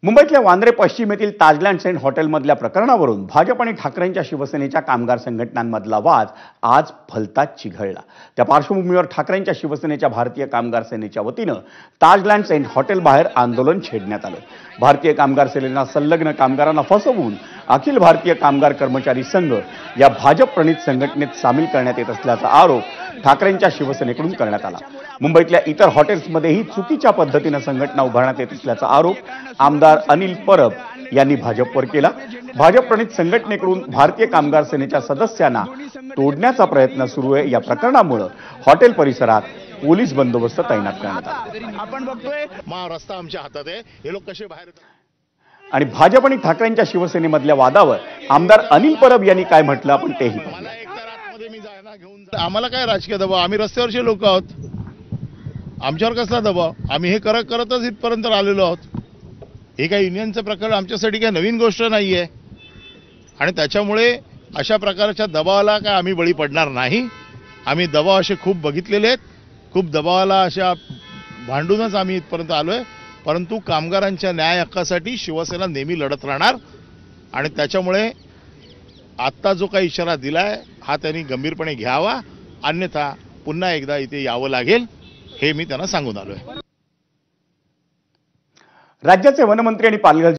मुंबईतल्या वांद्रे पश्चिम येथील ताजलँड सेंट हॉटेलमधल्या प्रकरणावरून भाजप आणि ठाकरेंच्या शिवसेनेच्या कामगार संघटनांमधला वाद आज भलताच चिघळला। त्या पार्श्वभूमीवर ठाकरेंच्या शिवसेनेच्या भारतीय कामगार सेनेच्या वतीनं ताजलँड सेंट हॉटेल बाहेर आंदोलन छेडण्यात आलं। भारतीय कामगार सेनेला संलग्न कामगारांना फसवून अखिल भारतीय कामगार कर्मचारी संघ या भाजप प्रणित संघटनेत सामील करण्यात येत असल्याचा आरोप ठाकरेंच्या शिवसेनेकडून करण्यात आला। मुंबईतल्या इतर हॉटेल्समध्येही चुकीच्या पद्धतीने संघटना उभारण्यात येत असल्याचा आरोप आमदार अनिल परब यांनी भाजपवर केला। भाजप प्रणित संघटनेकडून भारतीय कामगार सेनेच्या सदस्यांना तोडण्याचा प्रयत्न सुरू आहे। या प्रकरणामुळे हॉटेल परिसरात पोलीस बंदोबस्त तैनात करण्यात आला। आपण बघतोय रस्ता आमच्या हातात आहे, हे लोक कसे बाहेर येतात। आणि भाजप आणि ठाकरेंच्या शिवसेनेमधल्या वादावर आमदार अनिल परब यांनी काय म्हटलं आपण तेही आम्हाला काय राजकीय दबाव, आम्ही रस्त्यावरचे लोक आहोत, आमच्यावर कसला दबाव? आम्ही हे करतच इथपर्यंत आलेलो आहोत। हे काही युनियनचं प्रकरण आमच्यासाठी काही नवीन गोष्ट नाहीये आणि त्याच्यामुळे अशा प्रकारच्या दबावाला काय आम्ही बळी पडणार नाही। आम्ही दबाव असे खूप बघितलेले आहेत, खूप दबावाला अशा भांडूनच आम्ही इथपर्यंत आलोय। परंतु कामगारांच्या न्याय हक्कासाठी शिवसेना नेहमी लढत राहणार आणि त्याच्यामुळे आत्ता जो काही इशारा दिलाय हा त्यांनी गंभीरपणे घ्यावा, अन्यथा पुन्हा एकदा इथे यावं लागेल हे मी त्यांना सांगून आलोय। राज्याचे वनमंत्री आणि पालघर